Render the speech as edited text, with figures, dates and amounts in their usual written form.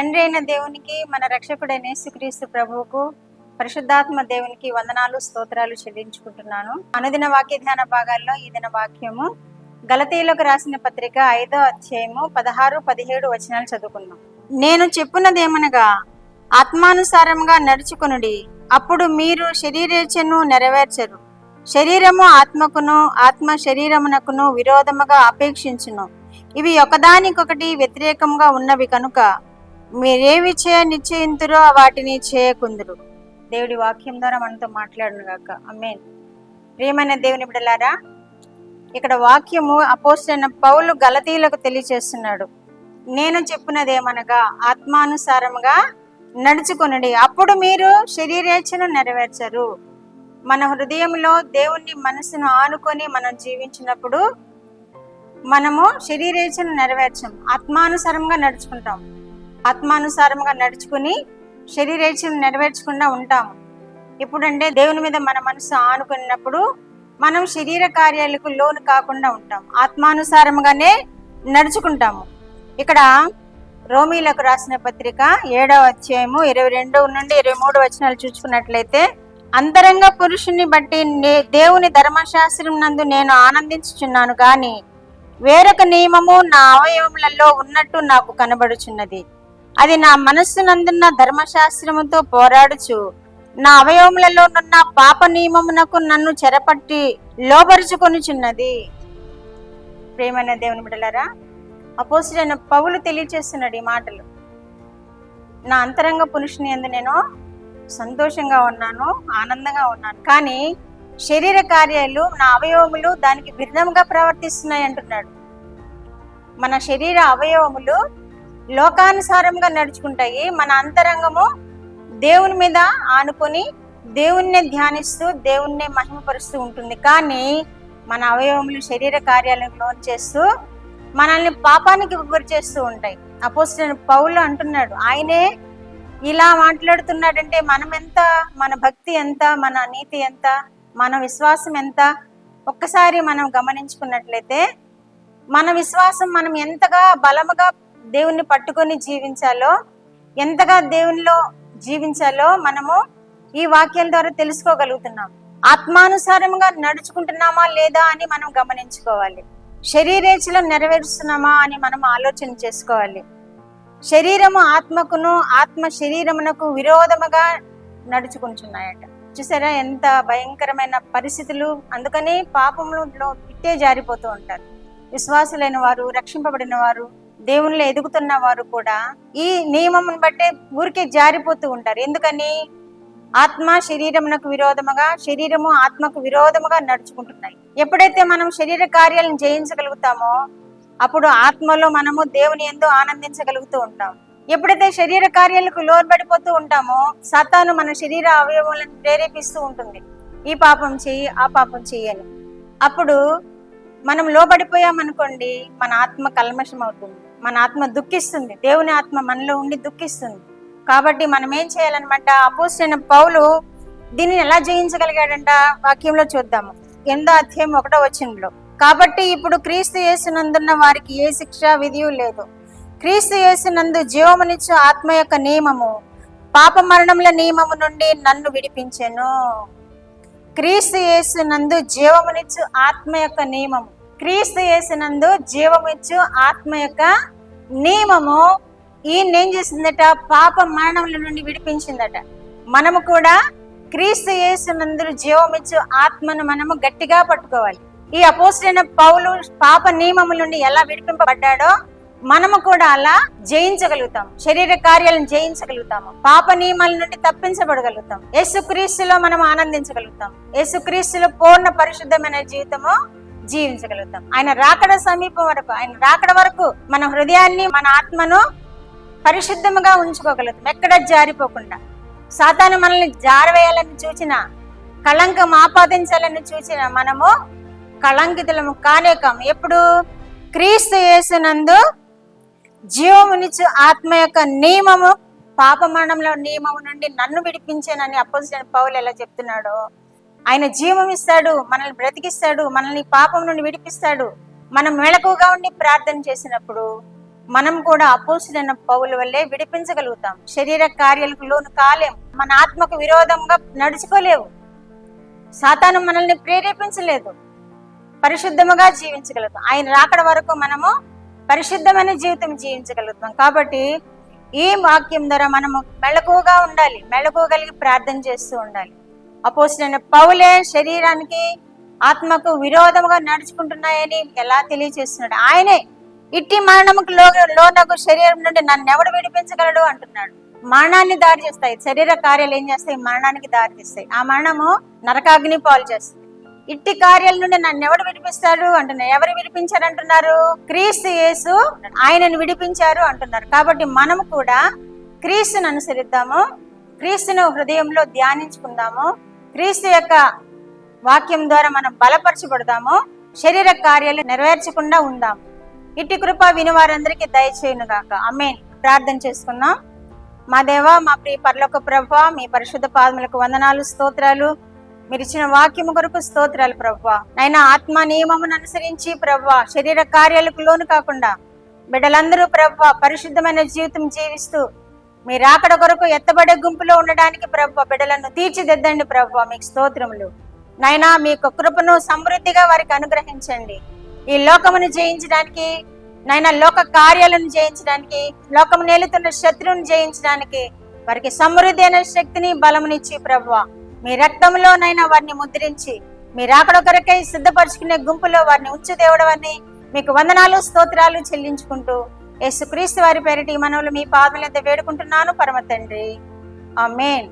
తండ్రి అయిన దేవునికి, మన రక్షకుడైన యేసుక్రీస్తు ప్రభువుకు, పరిశుద్ధాత్మ దేవునికి వందనాలు స్తోత్రాలు చెల్లించుకుంటున్నాను. అనుదిన వాక్య ధ్యాన భాగాల్లో ఈ దిన వాక్యము గలతీయులకు రాసిన పత్రిక 5వ అధ్యాయము 16-17 వచనాలు చదువుకున్నాం. నేను చెప్పున్నదేమనగా, ఆత్మానుసారంగా నడుచుకొనుడి, అప్పుడు మీరు శరీరేచ్ఛను నెరవేర్చరు. శరీరము ఆత్మకును, ఆత్మ శరీరమునకును విరోధముగా అపేక్షించును. ఇవి ఒకదానికొకటి వ్యతిరేకంగా ఉన్నవి కనుక మీరేవి నిశ్చయింతురో వాటిని చేయకుందురు. దేవుడి వాక్యం ద్వారా మనతో మాట్లాడును గాక. ఆమేన్. ప్రియమైన దేవుని బిడ్డలారా, ఇక్కడ వాక్యము అపోస్తలుడైన పౌలు గలతీయులకు తెలియచేస్తున్నాడు. నేను చెప్పినదేమనగా, ఆత్మానుసారముగా నడుచుకొనుడి, అప్పుడు మీరు శరీరేచ్ఛను నెరవేర్చరు. మన హృదయంలో దేవుని మనసును ఆనుకొని మనం జీవించినప్పుడు మనము శరీరేచ్ఛను నెరవేర్చం, ఆత్మానుసారంగా నడుచుకుంటాం. ఆత్మానుసారంగా నడుచుకుని శరీరేచ్ఛను నెరవేర్చకుండా ఉంటాము. ఇప్పుడంటే దేవుని మీద మన మనసు ఆనుకున్నప్పుడు మనం శరీర కార్యాలకు లోను కాకుండా ఉంటాం, ఆత్మానుసారంగానే నడుచుకుంటాము. ఇక్కడ రోమీలకు రాసిన పత్రిక 7వ అధ్యాయము 22-23 వచనాలు చూసుకున్నట్లయితే, అంతరంగ పురుషుని బట్టి దేవుని ధర్మశాస్త్రం నందు నేను ఆనందించుచున్నాను గాని వేరొక నియమము నా అవయవములలో ఉన్నట్టు నాకు కనబడుచున్నది. అది నా మనస్సునందున్న ధర్మశాస్త్రముతో పోరాడుచు నా అవయవములలోనున్న పాప నియమమునకు నన్ను చెరపట్టి లోబరుచుకొనుచున్నది. ప్రియమైన దేవుని బిడ్డలారా, అపోస్తలుడైన పౌలు తెలియచేస్తున్నాడు ఈ మాటలు. నా అంతరంగ పురుషుని యందు నేను సంతోషంగా ఉన్నాను, ఆనందంగా ఉన్నాను, కానీ శరీర కార్యాలు, నా అవయవములు దానికి భిన్నంగా ప్రవర్తిస్తున్నాయి అంటున్నాడు. మన శరీర అవయవములు లోకానుసారంగా నడుచుకుంటాయి, మన అంతరంగము దేవుని మీద ఆనుకొని దేవుణ్ణి ధ్యానిస్తూ దేవుణ్ణి మహిమపరుస్తూ ఉంటుంది. కానీ మన అవయవములు శరీర కార్యాలను లోన్ చేస్తూ మనల్ని పాపానికి గురి చేస్తూ ఉంటాయి. అపోస్తలుడైన పౌలు అంటున్నాడు, ఆయనే ఇలా మాట్లాడుతున్నాడంటే మనం ఎంత, మన భక్తి ఎంత, మన నీతి ఎంత, మన విశ్వాసం ఎంత ఒక్కసారి మనం గమనించుకున్నట్లయితే, మన విశ్వాసం మనం ఎంతగా బలముగా దేవుణ్ణి పట్టుకొని జీవించాలో, ఎంతగా దేవునిలో జీవించాలో మనము ఈ వాక్యాల ద్వారా తెలుసుకోగలుగుతున్నాం. ఆత్మానుసారంగా నడుచుకుంటున్నామా లేదా అని మనం గమనించుకోవాలి. శరీరేచ్ఛలను నెరవేరుస్తున్నామా అని మనం ఆలోచన చేసుకోవాలి. శరీరము ఆత్మకును, ఆత్మ శరీరమునకు విరోధముగా నడుచుకుంటున్నాయట. చూసారా ఎంత భయంకరమైన పరిస్థితులు. అందుకని పాపంలో ఇట్టే జారిపోతూ ఉంటారు. విశ్వాసులైన వారు, రక్షింపబడిన వారు, దేవునిలో ఎదుగుతున్న వారు కూడా ఈ నియమమును బట్టే ఊరికే జారిపోతూ ఉంటారు. ఎందుకని? ఆత్మ శరీరమునకు విరోధముగా, శరీరము ఆత్మకు విరోధముగా నడుచుకుంటున్నాయి. ఎప్పుడైతే మనం శరీర కార్యాలను జయించగలుగుతామో అప్పుడు ఆత్మలో మనము దేవుని యందు ఆనందించగలుగుతూ ఉంటాం. ఎప్పుడైతే శరీర కార్యాలకు లోబడిపోతూ ఉంటామో సాతాను మన శరీర అవయవాలను ప్రేరేపిస్తూ ఉంటుంది, ఈ పాపం చెయ్యి, ఆ పాపం చెయ్యని. అప్పుడు మనం లోబడిపోయామనుకోండి, మన ఆత్మ కల్మషం అవుతుంది, మన ఆత్మ దుఃఖిస్తుంది, దేవుని ఆత్మ మనలో ఉండి దుఃఖిస్తుంది. కాబట్టి మనం ఏం చేయాలన్నమాట? అపోస్తలుడైన పౌలు దీనిని ఎలా జయించగలిగాడంట? వాక్యంలో చూద్దాము. 8వ అధ్యాయం 1వ వచనంలో, కాబట్టి ఇప్పుడు క్రీస్తు యేసునందున్న వారికి ఏ శిక్ష విధియు లేదు. క్రీస్తు యేసునందు జీవమునిచ్చు ఆత్మ యొక్క నియమము పాప మరణముల నియమము నుండి నన్ను విడిపించెను. క్రీస్తు యేసునందు జీవమునిచ్చు ఆత్మ యొక్క నియమము, క్రీస్తు యేసునందు జీవమిచ్చు ఆత్మ యొక్క నియమము ఈయన ఏం చేసిందట? పాప మరణముల నుండి విడిపించిందట. మనము కూడా క్రీస్తు యేసునందు జీవమిచ్చు ఆత్మను మనము గట్టిగా పట్టుకోవాలి. ఈ అపోస్తలుడైన పౌలు పాప నియమముల నుండి ఎలా విడిపింపబడ్డాడో మనము కూడా అలా జయించగలుగుతాం, శరీర కార్యాలను జయించగలుగుతాము, పాప నియమాల నుండి తప్పించబడగలుగుతాం, యేసుక్రీస్తులో మనం ఆనందించగలుగుతాం, యేసుక్రీస్తులో పూర్ణ పరిశుద్ధమైన జీవితము జీవించగలుగుతాం. ఆయన రాకడ సమీపం వరకు, ఆయన రాకడ వరకు మన హృదయాన్ని, మన ఆత్మను పరిశుద్ధముగా ఉంచుకోగలుగుతాం, ఎక్కడ జారిపోకుండా. సాతాను మనల్ని జారవేయాలని చూచిన, కళంకం ఆపాదించాలని చూచిన మనము కళంకితులము కానే కాము. ఎప్పుడు? క్రీస్తు యేసునందు జీవమునిచ్చు ఆత్మ యొక్క నియమము పాప మరణంలో నియమము నుండి నన్ను విడిపించానని అపోస్తలుడైన పౌలు ఎలా చెప్తున్నాడో, ఆయన జీవం ఇస్తాడు, మనల్ని బ్రతికిస్తాడు, మనల్ని పాపం నుండి విడిపిస్తాడు. మనం మెళకువగా ఉండి ప్రార్థన చేసినప్పుడు మనం కూడా అపోస్తులైన పౌలు వల్లే విడిపించగలుగుతాం. శరీర కార్యాలకు లోను కాలేం. మన ఆత్మకు విరోధంగా నడుచుకోలేవు. సాతాను మనల్ని ప్రేరేపించలేదు. పరిశుద్ధముగా జీవించగలుగుతాం. ఆయన రాకడ వరకు మనము పరిశుద్ధమైన జీవితం జీవించగలుగుతాం. కాబట్టి ఈ వాక్యం ద్వారా మనము మెళకువగా ఉండాలి, మెళకువ కలిగి ప్రార్థన చేస్తూ ఉండాలి. అపోస్తులైన పౌలే శరీరానికి ఆత్మకు విరోధముగా నడుచుకుంటున్నాయని ఎలా తెలియజేస్తున్నాడు? ఆయనే ఇట్టి మరణముకు లోనకు శరీరం నుండి నన్ను ఎవడు విడిపించగలడు అంటున్నాడు. మరణాన్ని దారి చేస్తాయి. శరీర కార్యాలు ఏం చేస్తాయి? మరణానికి దారి తీస్తాయి. ఆ మరణము నరకాగ్ని పాలు చేస్తుంది. ఇట్టి కార్యాల నుండి నన్ను ఎవడు విడిపిస్తాడు అంటున్నారు. ఎవరు విడిపించారు అంటున్నారు? క్రీస్తు యేసు ఆయనను విడిపించారు అంటున్నారు. కాబట్టి మనము కూడా క్రీస్తును అనుసరిద్దాము, క్రీస్తును హృదయంలో ధ్యానించుకుందాము, క్రీస్తు యొక్క వాక్యం ద్వారా మనం బలపరచబడదాము, శరీర కార్యాలు నెరవేర్చకుండా ఉందాము. ఇట్టి కృప విని వారందరికీ దయచేయును గాక. ఆమేన్. ప్రార్థన చేసుకుందాం. మా దేవా, మా ప్రియ పరలోక ప్రభువా, మీ పరిశుద్ధ పాదములకు వందనాలు, స్తోత్రాలు. మీరు ఇచ్చిన వాక్యము కొరకు స్తోత్రాలు ప్రభువా. నైనా ఆత్మ నియమమును అనుసరించి ప్రభువా, శరీర కార్యాలకు లోను కాకుండా బిడ్డలందరూ ప్రభువా పరిశుద్ధమైన జీవితం జీవిస్తూ మీ రాకడ కొరకు ఎత్తబడే గుంపులో ఉండడానికి ప్రభువా బిడ్డలను తీర్చిదిద్దండి ప్రభువా. మీకు స్తోత్రములు. నైనా మీ కృపను సమృద్ధిగా వారికి అనుగ్రహించండి. ఈ లోకమును జయించడానికి, నైనా లోక కార్యాలను జయించడానికి, లోకము నేలుతున్న శత్రువును జయించడానికి వారికి సమృద్ధి అయిన శక్తిని బలమునిచ్చి ప్రభువా మీ రక్తంలోనైనా వారిని ముద్రించి మీ రాకడ కొరకై సిద్ధపరచుకునే గుంపులో వారిని ఉంచు దేవుడవని మీకు వందనాలు, స్తోత్రాలు చెల్లించుకుంటూ యేసుక్రీస్తు వారి పేరిట ఈ మనవులు మీ పాదముల యొద్ద వేడుకుంటున్నాను పరమ తండ్రి. ఆమేన్.